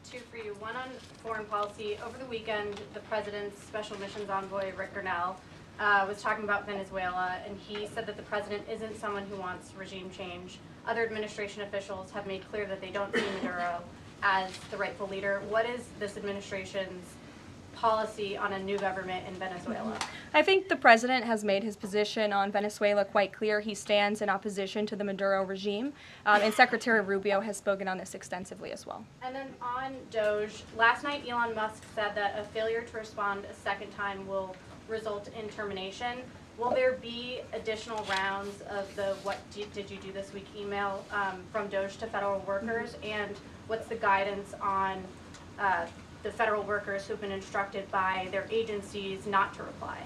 two for you. One on foreign policy. Over the weekend, the president's special missions envoy, Rick Grenell, was talking about Venezuela, and he said that the president isn't someone who wants regime change. Other administration officials have made clear that they don't see Maduro as the rightful leader. What is this administration's policy on a new government in Venezuela? I think the president has made his position on Venezuela quite clear. He stands in opposition to the Maduro regime, and Secretary Rubio has spoken on this extensively as well. And then on Doge, last night Elon Musk said that a failure to respond a second time will result in termination. Will there be additional rounds of the "what did you do this week" email from Doge to federal workers? And what's the guidance on the federal workers who've been instructed by their agencies not to reply?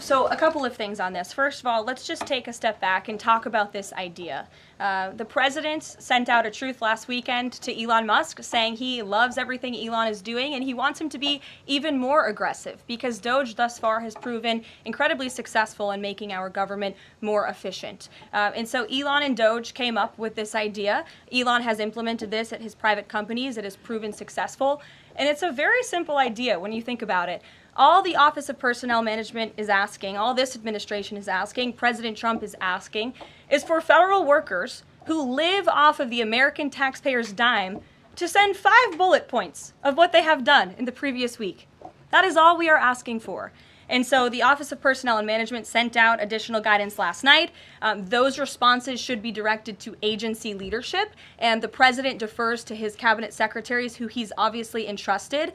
So a couple of things on this. First of all, let's just take a step back and talk about this idea. The president sent out a truth last weekend to Elon Musk saying he loves everything Elon is doing and he wants him to be even more aggressive because Doge thus far has proven incredibly successful in making our government more efficient. And so Elon and Doge came up with this idea. Elon has implemented this at his private companies. It has proven successful. And it's a very simple idea when you think about it. All the Office of Personnel Management is asking, all this administration is asking, President Trump is asking, is for federal workers who live off of the American taxpayers' dime to send 5 bullet points of what they have done in the previous week. That is all we are asking for. And so the Office of Personnel and Management sent out additional guidance last night. Those responses should be directed to agency leadership, and the president defers to his cabinet secretaries, who he's obviously entrusted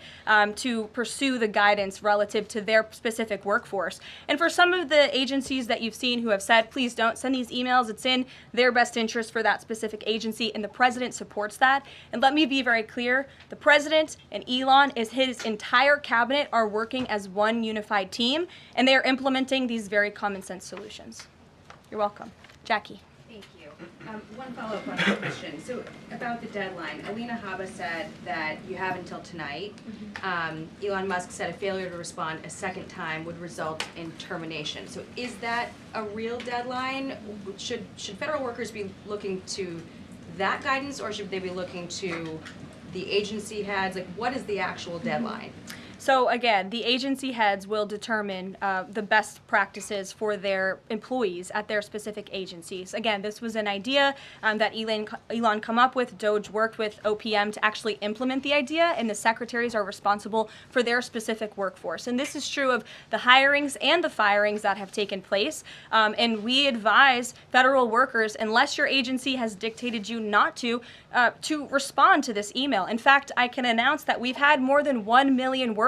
to pursue the guidance relative to their specific workforce. And for some of the agencies that you've seen who have said, please don't send these emails, it's in their best interest for that specific agency, and the president supports that. And let me be very clear, the president and Elon, his entire cabinet are working as one unified team, and they are implementing these very common sense solutions. You're welcome. Jackie. Thank you. One follow-up on that question. So about the deadline, Alina Habba said that you have until tonight. Elon Musk said a failure to respond a second time would result in termination. So is that a real deadline? Should federal workers be looking to that guidance, or should they be looking to the agency heads? Like, what is the actual deadline? So again, the agency heads will determine the best practices for their employees at their specific agencies. Again, this was an idea that Elon come up with. Doge worked with OPM to actually implement the idea, and the secretaries are responsible for their specific workforce. And this is true of the hirings and the firings that have taken place. And we advise federal workers, unless your agency has dictated you not to respond to this email. In fact, I can announce that we've had more than 1 million workers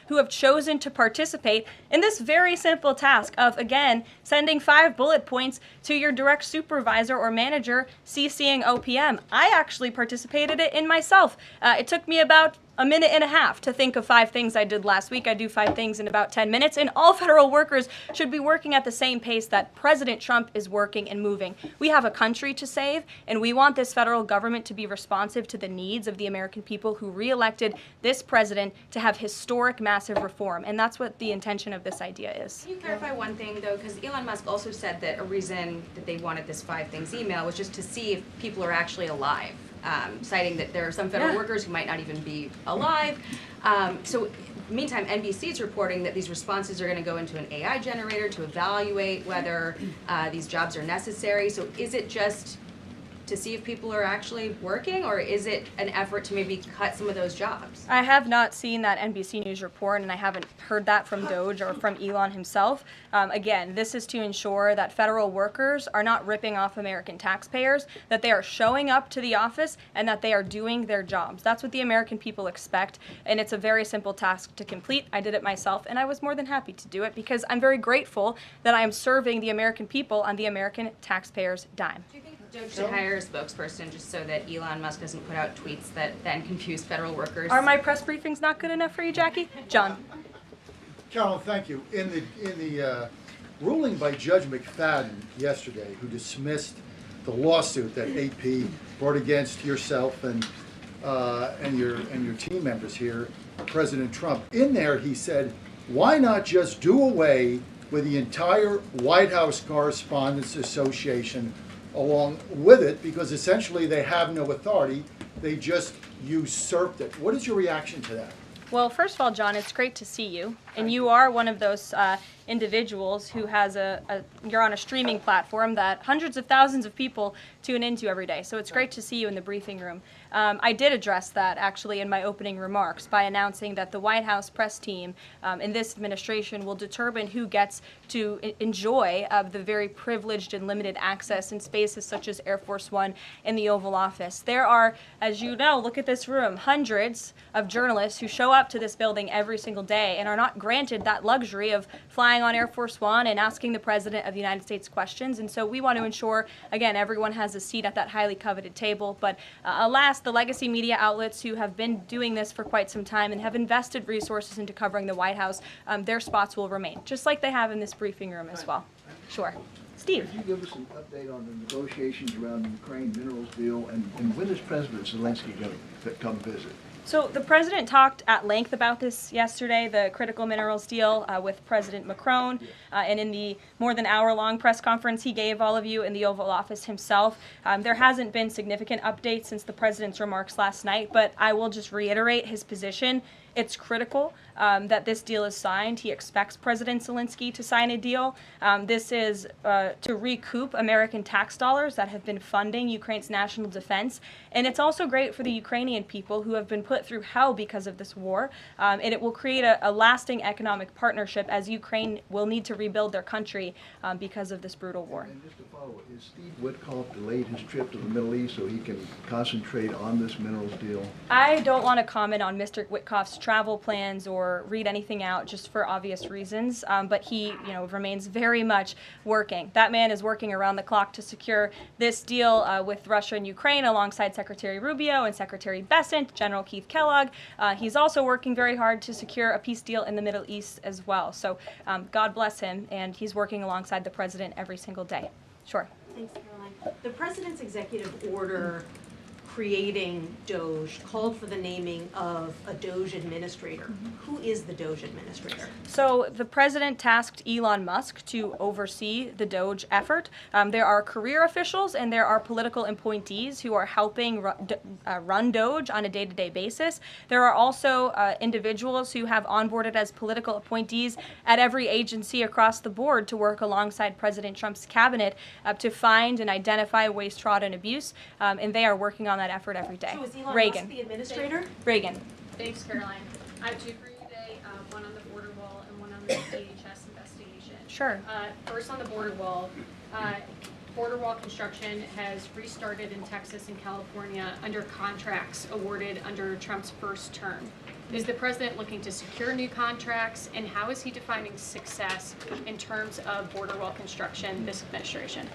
who have chosen to participate in this very simple task of, again, sending 5 bullet points to your direct supervisor or manager, CCing OPM. I actually participated in myself. It took me about a minute and a half to think of 5 things I did last week. I do 5 things in about 10 minutes, and all federal workers should be working at the same pace that President Trump is working and moving. We have a country to save, and we want this federal government to be responsive to the needs of the American people who re-elected this president to have historic, massive reform, and that's what the intention of this idea is. Can you clarify one thing, though? Because Elon Musk also said that a reason that they wanted this 5 things email was just to see if people are actually alive. Citing that there are some federal workers who might not even be alive. So meantime, NBC is reporting that these responses are going to go into an AI generator to evaluate whether these jobs are necessary. So is it just to see if people are actually working, or is it an effort to maybe cut some of those jobs? I have not seen that NBC News report, and I haven't heard that from Doge or from Elon himself. Again, this is to ensure that federal workers are not ripping off American taxpayers, that they are showing up to the office, and that they are doing their jobs. That's what the American people expect, and it's a very simple task to complete. I did it myself, and I was more than happy to do it because I'm very grateful that I am serving the American people on the American taxpayers' dime. Do you think Doge should hire a spokesperson just so that Elon Musk doesn't put out tweets that then confuse federal workers? Are my press briefings not good enough for you, Jackie? John. Carolyn, thank you. In the ruling by Judge McFadden yesterday, who dismissed the lawsuit that AP brought against yourself and your team members here, President Trump, in there he said, why not just do away with the entire White House Correspondents Association along with it, because essentially they have no authority. they just usurped it. What is your reaction to that? Well, first of all, John, it's great to see you. And you are one of those individuals who has you're on a streaming platform that hundreds of thousands of people tune into every day. So it's great to see you in the briefing room. I did address that actually in my opening remarks by announcing that the White House press team in this administration will determine who gets to enjoy the very privileged and limited access in spaces such as Air Force One and the Oval Office. There are, as you know, look at this room, hundreds of journalists who show up to this building every single day and are not granted that luxury of flying on Air Force One and asking the President of the United States questions. And so we want to ensure, again, everyone has a seat at that highly coveted table. But alas, the legacy media outlets who have been doing this for quite some time and have invested resources into covering the White House, their spots will remain, just like they have in this briefing room as well. Sure. Steve. Could you give us an update on the negotiations around the Ukraine minerals deal, and when is President Zelensky going to come visit? So the president talked at length about this yesterday, the critical minerals deal with President Macron, and in the more than hour-long press conference he gave all of you in the Oval Office himself. There hasn't been significant updates since the president's remarks last night, but I will just reiterate his position. It's critical that this deal is signed. He expects President Zelensky to sign a deal. This is to recoup American tax dollars that have been funding Ukraine's national defense. And it's also great for the Ukrainian people who have been put through hell because of this war. And it will create a lasting economic partnership as Ukraine will need to rebuild their country because of this brutal war. And just to follow, is Steve Witkoff delayed his trip to the Middle East so he can concentrate on this minerals deal? I don't want to comment on Mr. Witkoff's travel plans or read anything out just for obvious reasons, but he, remains very much working. That man is working around the clock to secure this deal with Russia and Ukraine alongside Secretary Rubio and Secretary Bessent, General Keith Kellogg. He's also working very hard to secure a peace deal in the Middle East as well. So God bless him, and he's working alongside the president every single day. Sure. Thanks, Caroline. The president's executive order creating Doge called for the naming of a Doge administrator. Who is the Doge administrator? So the president tasked Elon Musk to oversee the Doge effort. There are career officials and there are political appointees who are helping run Doge on a day-to-day basis. There are also individuals who have onboarded as political appointees at every agency across the board to work alongside President Trump's cabinet to find and identify waste, fraud, and abuse, and they are working on that effort every day. So is Elon Reagan. Musk the administrator? Reagan. Thanks, Caroline. I have two for you today, one on the border wall and one on the DHS investigation. Sure. First on the border wall construction has restarted in Texas and California under contracts awarded under Trump's first term. Is the president looking to secure new contracts, and how is he defining success in terms of border wall construction this administration?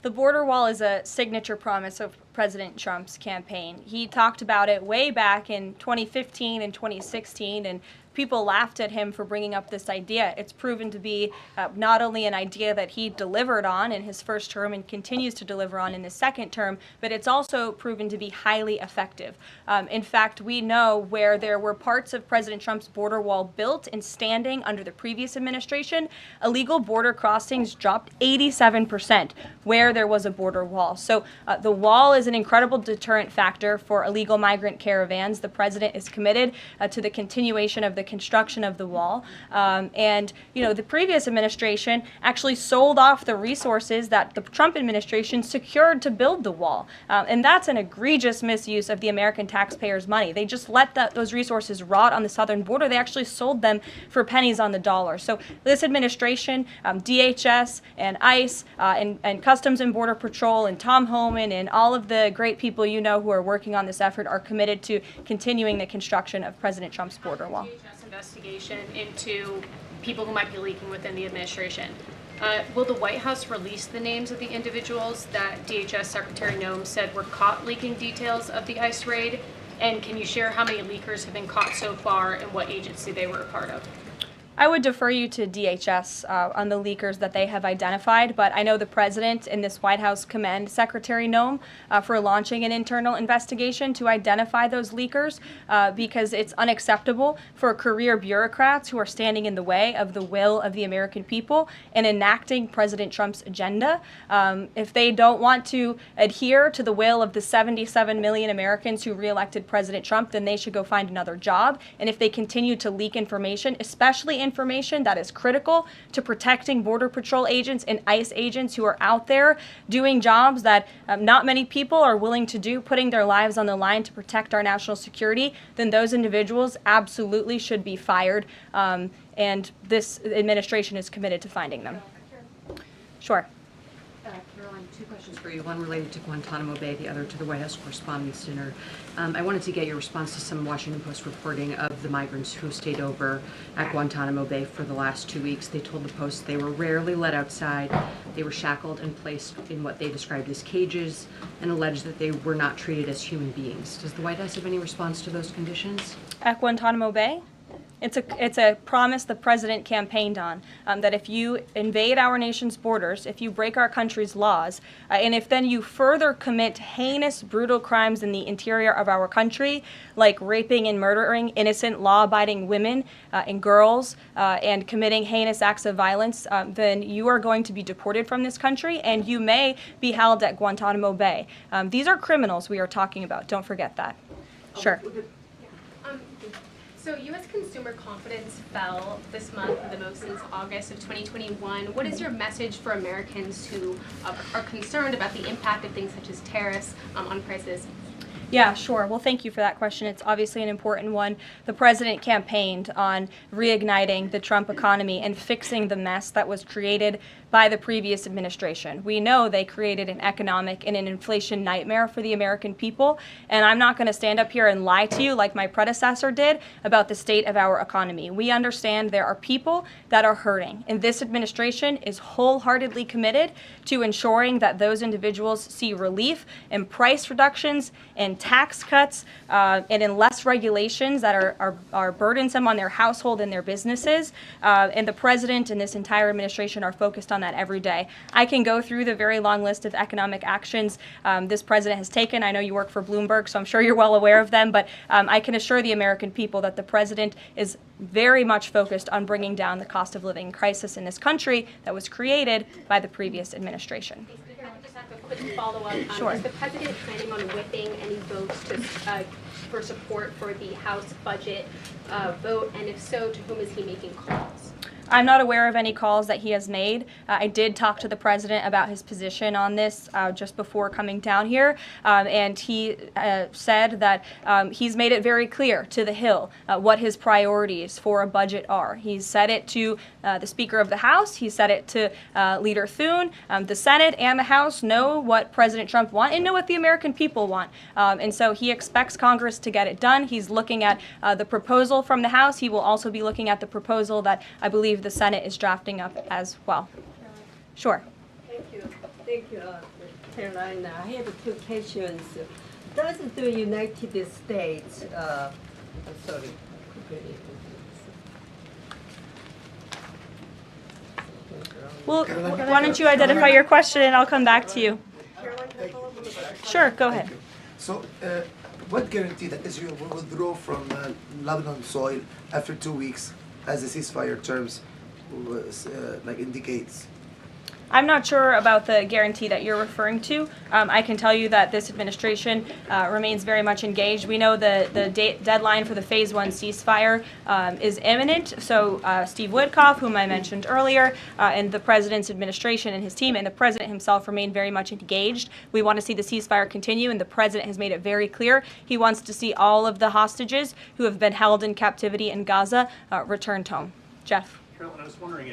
The border wall is a signature promise of President Trump's campaign. He talked about it way back in 2015 and 2016, and people laughed at him for bringing up this idea. It's proven to be not only an idea that he delivered on in his first term and continues to deliver on in his second term, but it's also proven to be highly effective. In fact, we know where there were parts of President Trump's border wall built and standing under the previous administration, illegal border crossings dropped 87% where there was a border wall. So the wall is an incredible deterrent factor for illegal migrant caravans. The president is committed to the continuation of the construction of the wall. And the previous administration actually sold off the resources that the Trump administration secured to build the wall. And that's an egregious misuse of the American taxpayers' money. They just let those resources rot on the southern border. They actually sold them for pennies on the dollar. So this administration, DHS and ICE and Customs and Border Patrol and Tom Homan and all of the great people who are working on this effort are committed to continuing the construction of President Trump's border wall. DHS investigation into people who might be leaking within the administration. Will the White House release the names of the individuals that DHS Secretary Noem said were caught leaking details of the ICE raid? And can you share how many leakers have been caught so far and what agency they were a part of? I would defer you to DHS on the leakers that they have identified, but I know the president and this White House commend Secretary Noem for launching an internal investigation to identify those leakers because it's unacceptable for career bureaucrats who are standing in the way of the will of the American people and enacting President Trump's agenda. If they don't want to adhere to the will of the 77 million Americans who reelected President Trump, then they should go find another job. And if they continue to leak information, especially information that is critical to protecting Border Patrol agents and ICE agents who are out there doing jobs that not many people are willing to do, putting their lives on the line to protect our national security, then those individuals absolutely should be fired. And this administration is committed to finding them. Sure. Caroline, two questions for you. One related to Guantanamo Bay, the other to the White House Correspondents' Dinner. I wanted to get your response to some Washington Post reporting of the migrants who stayed over at Guantanamo Bay for the last 2 weeks. They told the Post they were rarely let outside. They were shackled and placed in what they described as cages and alleged that they were not treated as human beings. Does the White House have any response to those conditions? At Guantanamo Bay? It's a promise the president campaigned on, that if you invade our nation's borders, if you break our country's laws, and if then you further commit heinous, brutal crimes in the interior of our country, like raping and murdering innocent, law-abiding women and girls, and committing heinous acts of violence, then you are going to be deported from this country, and you may be held at Guantanamo Bay. These are criminals we are talking about. Don't forget that. Sure. So U.S. consumer confidence fell this month the most since August of 2021. What is your message for Americans who are concerned about the impact of things such as tariffs on prices? Yeah, sure. Well, thank you for that question. It's obviously an important one. The president campaigned on reigniting the Trump economy and fixing the mess that was created by the previous administration. We know they created an economic and an inflation nightmare for the American people, and I'm not going to stand up here and lie to you like my predecessor did about the state of our economy. We understand there are people that are hurting, and this administration is wholeheartedly committed to ensuring that those individuals see relief and price reductions and tax cuts and in less regulations that are burdensome on their household and their businesses. And the president and this entire administration are focused on that every day. I can go through the very long list of economic actions this president has taken. I know you work for Bloomberg, so I'm sure you're well aware of them, but I can assure the American people that the president is very much focused on bringing down the cost of living crisis in this country that was created by the previous administration. If I could just have a quick follow-up. Sure. Is the president planning on whipping any votes for support for the House budget vote? And if so, to whom is he making calls? I'm not aware of any calls that he has made. I did talk to the president about his position on this just before coming down here, and he said that he's made it very clear to the Hill what his priorities for a budget are. He's said it to the Speaker of the House. He said it to Leader Thune. The Senate and the House know what President Trump wants and know what the American people want. And so he expects Congress to get it done. He's looking at the proposal from the House. He will also be looking at the proposal that I believe the Senate is drafting up as well. Sure. Thank you, Caroline. I have two questions. Does the United States, sorry, Well, why don't you identify your question and I'll come back to you. Sure, go ahead. So, what guarantee that Israel will withdraw from Lebanon soil after 2 weeks, as the ceasefire terms indicates? I'm not sure about the guarantee that you're referring to. I can tell you that this administration remains very much engaged. We know the deadline for the Phase 1 ceasefire is imminent. So Steve Witkoff, whom I mentioned earlier, and the president's administration and his team and the president himself remain very much engaged. We want to see the ceasefire continue, and the president has made it very clear he wants to see all of the hostages who have been held in captivity in Gaza returned home. Jeff. Carolyn, I was wondering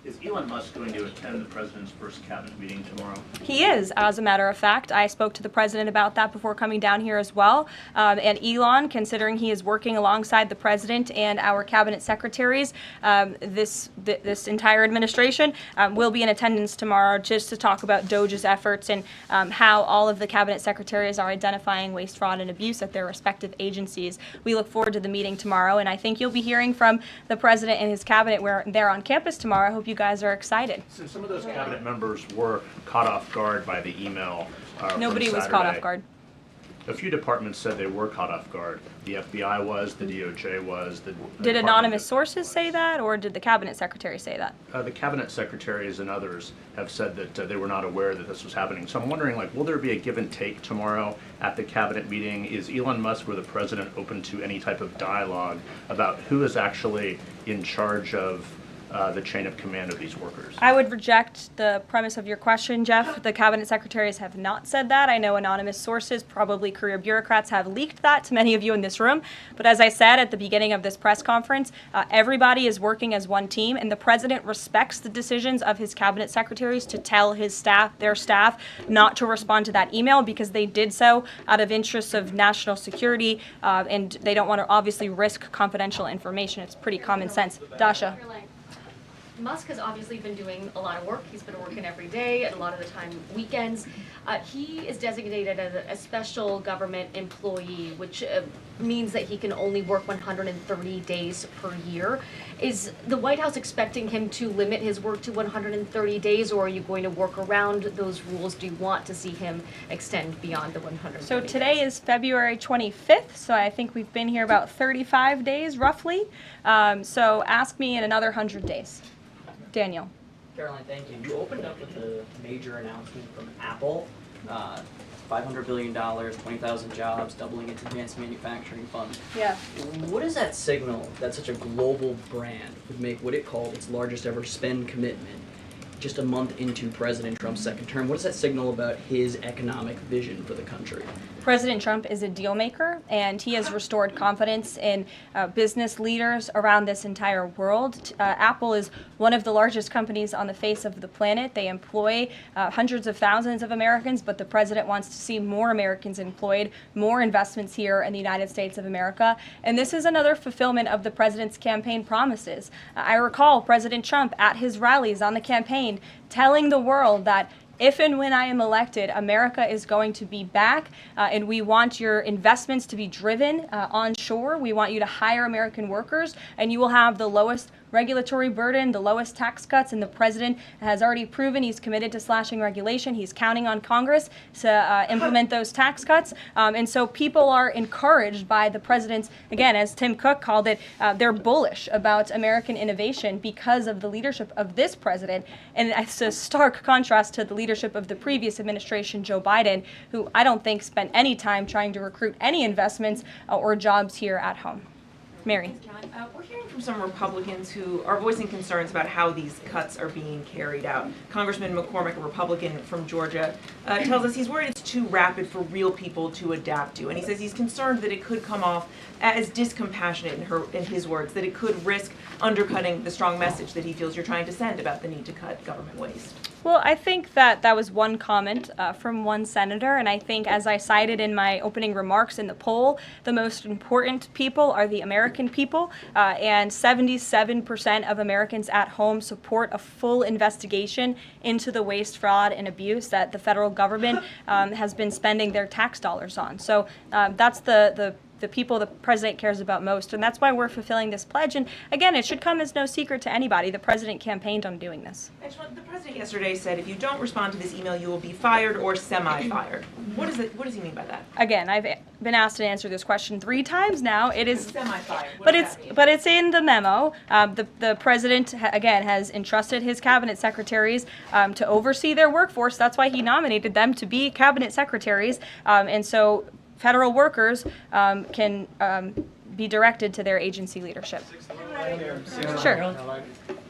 Is Elon Musk going to attend the president's first cabinet meeting tomorrow? He is, as a matter of fact. I spoke to the president about that before coming down here as well. And Elon, considering he is working alongside the president and our cabinet secretaries, this entire administration will be in attendance tomorrow just to talk about Doge's efforts and how all of the cabinet secretaries are identifying waste, fraud, and abuse at their respective agencies. We look forward to the meeting tomorrow, and I think you'll be hearing from the president and his cabinet where they're on campus tomorrow. I hope you guys are excited. Since some of those cabinet members were caught off guard by the email Nobody was caught off guard. A few departments said they were caught off guard. The FBI was, the DOJ was. Did anonymous sources say that, or did the cabinet secretary say that? The cabinet secretaries and others have said that they were not aware that this was happening. So I'm wondering, will there be a give and take tomorrow at the cabinet meeting? Is Elon Musk or the president open to any type of dialogue about who is actually in charge of the chain of command of these workers? I would reject the premise of your question, Jeff. The cabinet secretaries have not said that. I know anonymous sources, probably career bureaucrats, have leaked that to many of you in this room. But as I said at the beginning of this press conference, everybody is working as one team, and the president respects the decisions of his cabinet secretaries to tell their staff, not to respond to that email because they did so out of interests of national security, and they don't want to obviously risk confidential information. It's pretty common sense. Dasha. Musk has obviously been doing a lot of work. He's been working every day and a lot of the time weekends. He is designated as a special government employee, which means that he can only work 130 days per year. Is the White House expecting him to limit his work to 130 days, or are you going to work around those rules? Do you want to see him extend beyond the 130 So today is February 25th, so I think we've been here about 35 days roughly. So ask me in another 100 days. Daniel. Caroline, thank you. You opened up with a major announcement from Apple, $500 billion, 20,000 jobs, doubling its advanced manufacturing fund. Yeah. What does that signal that such a global brand would make what it called its largest ever spend commitment just a month into President Trump's second term? What does that signal about his economic vision for the country? President Trump is a deal maker, and he has restored confidence in business leaders around this entire world. Apple is one of the largest companies on the face of the planet. They employ hundreds of thousands of Americans, but the president wants to see more Americans employed, more investments here in the United States of America. And this is another fulfillment of the president's campaign promises. I recall President Trump at his rallies on the campaign telling the world that if and when I am elected, America is going to be back, and we want your investments to be driven onshore. We want you to hire American workers, and you will have the lowest regulatory burden, the lowest tax cuts, and the president has already proven he's committed to slashing regulation. He's counting on Congress to implement those tax cuts. And so people are encouraged by the president's, again, as Tim Cook called it, they're bullish about American innovation because of the leadership of this president. And it's a stark contrast to the leadership of the previous administration, Joe Biden, who I don't think spent any time trying to recruit any investments or jobs here at home. Mary. We're hearing from some Republicans who are voicing concerns about how these cuts are being carried out. Congressman McCormick, a Republican from Georgia, tells us he's worried it's too rapid for real people to adapt to. And he says he's concerned that it could come off as discompassionate, in his words, that it could risk undercutting the strong message that he feels you're trying to send about the need to cut government waste. Well, I think that was one comment from one senator, and I think, as I cited in my opening remarks in the poll, the most important people are the American people, and 77% of Americans at home support a full investigation into the waste, fraud, and abuse that the federal government has been spending their tax dollars on. So that's the people the president cares about most, and that's why we're fulfilling this pledge. And again, it should come as no secret to anybody. The president campaigned on doing this. The president yesterday said if you don't respond to this email, you will be fired or semi-fired. What does he mean by that? Again, I've been asked to answer this question 3 times now. It is semi-fired. But it's in the memo. The president again has entrusted his cabinet secretaries to oversee their workforce. That's why he nominated them to be cabinet secretaries, and so federal workers can be directed to their agency leadership. Sure.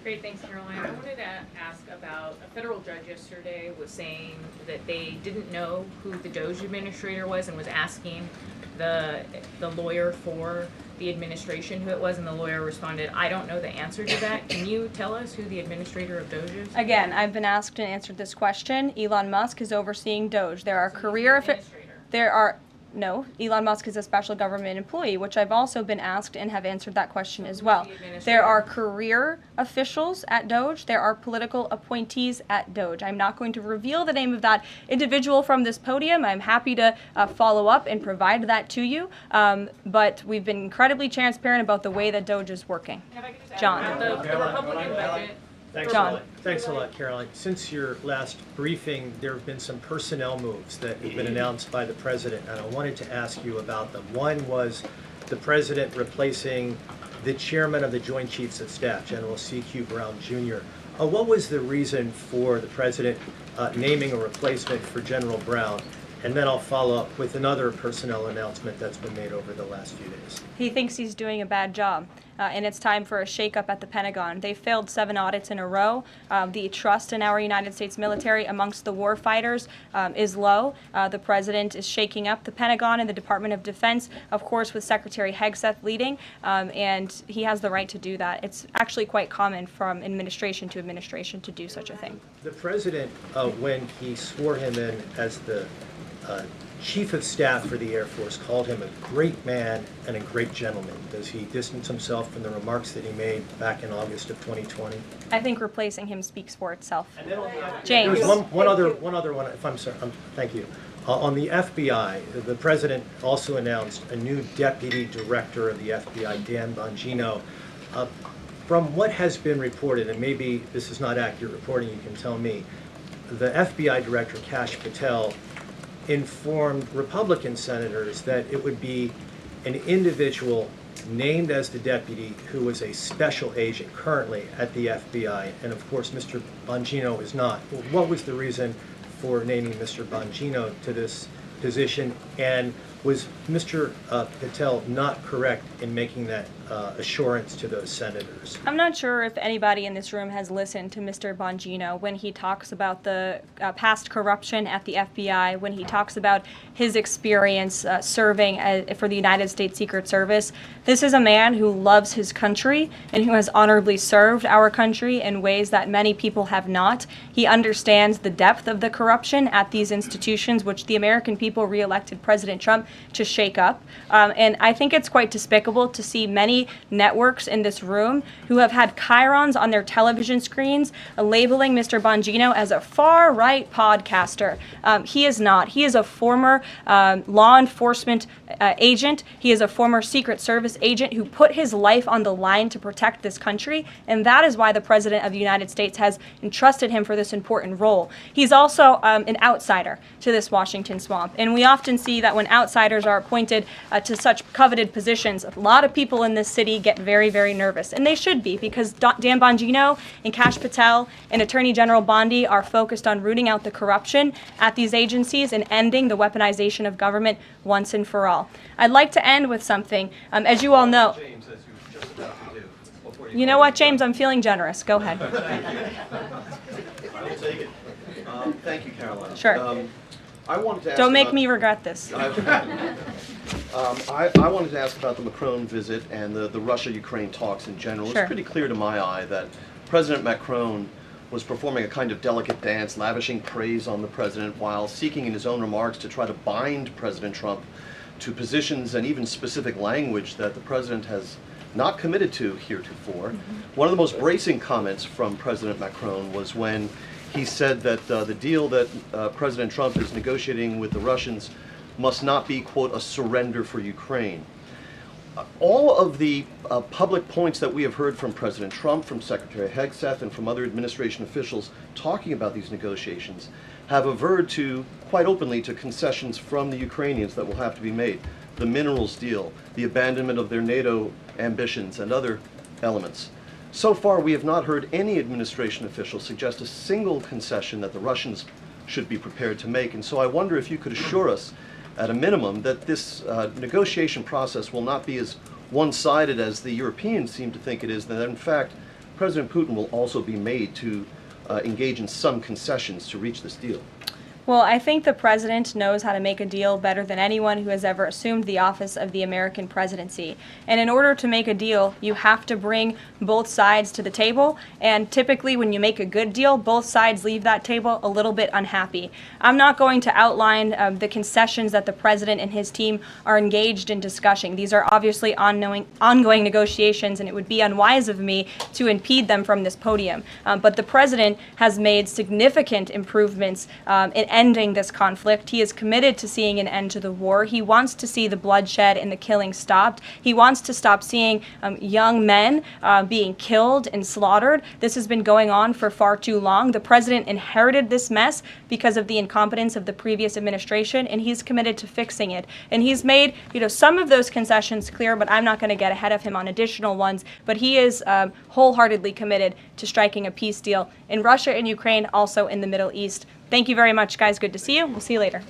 Great, thanks, Caroline. I wanted to ask about a federal judge yesterday was saying that they didn't know who the Doge administrator was and was asking the lawyer for the administration who it was, and the lawyer responded, "I don't know the answer to that. Can you tell us who the administrator of Doge is?" Again, I've been asked and answered this question. Elon Musk is overseeing Doge. There are No, Elon Musk is a special government employee, which I've also been asked and have answered that question as well. There are career officials at Doge. There are political appointees at Doge. I'm not going to reveal the name of that individual from this podium. I'm happy to follow up and provide that to you. But we've been incredibly transparent about the way that Doge is working. John. The Republican budget. Thanks a lot, Caroline. Since your last briefing, there have been some personnel moves that have been announced by the president, and I wanted to ask you about them. One was the president replacing the chairman of the Joint Chiefs of Staff, General C.Q. Brown Jr. What was the reason for the president naming a replacement for General Brown? And then I'll follow up with another personnel announcement that's been made over the last few days. He thinks he's doing a bad job, and it's time for a shakeup at the Pentagon. They failed 7 audits in a row. The trust in our United States military amongst the war fighters is low. The president is shaking up the Pentagon and the Department of Defense, of course, with Secretary Hegseth leading, and he has the right to do that. It's actually quite common from administration to administration to do such a thing. The president, when he swore him in as the Chief of Staff for the Air Force, called him a great man and a great gentleman. Does he distance himself from the remarks that he made back in August of 2020? I think replacing him speaks for itself. James. There's one other one, if I'm sorry. Thank you. On the FBI, the president also announced a new deputy director of the FBI, Dan Bongino. From what has been reported, and maybe this is not accurate reporting, you can tell me, the FBI director, Kash Patel, informed Republican senators that it would be an individual named as the deputy who was a special agent currently at the FBI, and of course Mr. Bongino is not. What was the reason for naming Mr. Bongino to this position, and was Mr. Patel not correct in making that assurance to those senators? I'm not sure if anybody in this room has listened to Mr. Bongino when he talks about the past corruption at the FBI, when he talks about his experience serving for the United States Secret Service. This is a man who loves his country and who has honorably served our country in ways that many people have not. He understands the depth of the corruption at these institutions, which the American people re-elected President Trump to shake up. And I think it's quite despicable to see many networks in this room who have had chyrons on their television screens labeling Mr. Bongino as a far-right podcaster. He is not. He is a former law enforcement agent. He is a former Secret Service agent who put his life on the line to protect this country, and that is why the President of the United States has entrusted him for this important role. He's also an outsider to this Washington swamp, and we often see that when outsiders are appointed to such coveted positions, a lot of people in this city get very, very nervous, and they should be, because Dan Bongino and Kash Patel and Attorney General Bondi are focused on rooting out the corruption at these agencies and ending the weaponization of government once and for all. I'd like to end with something. As you all know, you know what, James? I'm feeling generous. Go ahead. I will take it. Thank you, Caroline. Sure. I wanted to ask Don't make me regret this. I wanted to ask about the Macron visit and the Russia-Ukraine talks in general. Sure. It's pretty clear to my eye that President Macron was performing a kind of delicate dance, lavishing praise on the president while seeking in his own remarks to try to bind President Trump to positions and even specific language that the president has not committed to heretofore. One of the most bracing comments from President Macron was when he said that the deal that President Trump is negotiating with the Russians must not be, quote, a surrender for Ukraine. All of the public points that we have heard from President Trump, from Secretary Hegseth, and from other administration officials talking about these negotiations have averred to, quite openly, to concessions from the Ukrainians that will have to be made. The minerals deal, the abandonment of their NATO ambitions, and other elements. So far, we have not heard any administration official suggest a single concession that the Russians should be prepared to make. And so I wonder if you could assure us, at a minimum, that this negotiation process will not be as one-sided as the Europeans seem to think it is, that in fact, President Putin will also be made to engage in some concessions to reach this deal. Well, I think the president knows how to make a deal better than anyone who has ever assumed the office of the American presidency. And in order to make a deal, you have to bring both sides to the table. And typically, when you make a good deal, both sides leave that table a little bit unhappy. I'm not going to outline the concessions that the president and his team are engaged in discussing. These are obviously ongoing negotiations, and it would be unwise of me to impede them from this podium. But the president has made significant improvements in ending this conflict. He is committed to seeing an end to the war. He wants to see the bloodshed and the killing stopped. He wants to stop seeing young men being killed and slaughtered. This has been going on for far too long. The president inherited this mess because of the incompetence of the previous administration, and he's committed to fixing it. And he's made, some of those concessions clear, but I'm not going to get ahead of him on additional ones. But he is wholeheartedly committed to striking a peace deal in Russia and Ukraine, also in the Middle East. Thank you very much, guys. Good to see you. We'll see you later.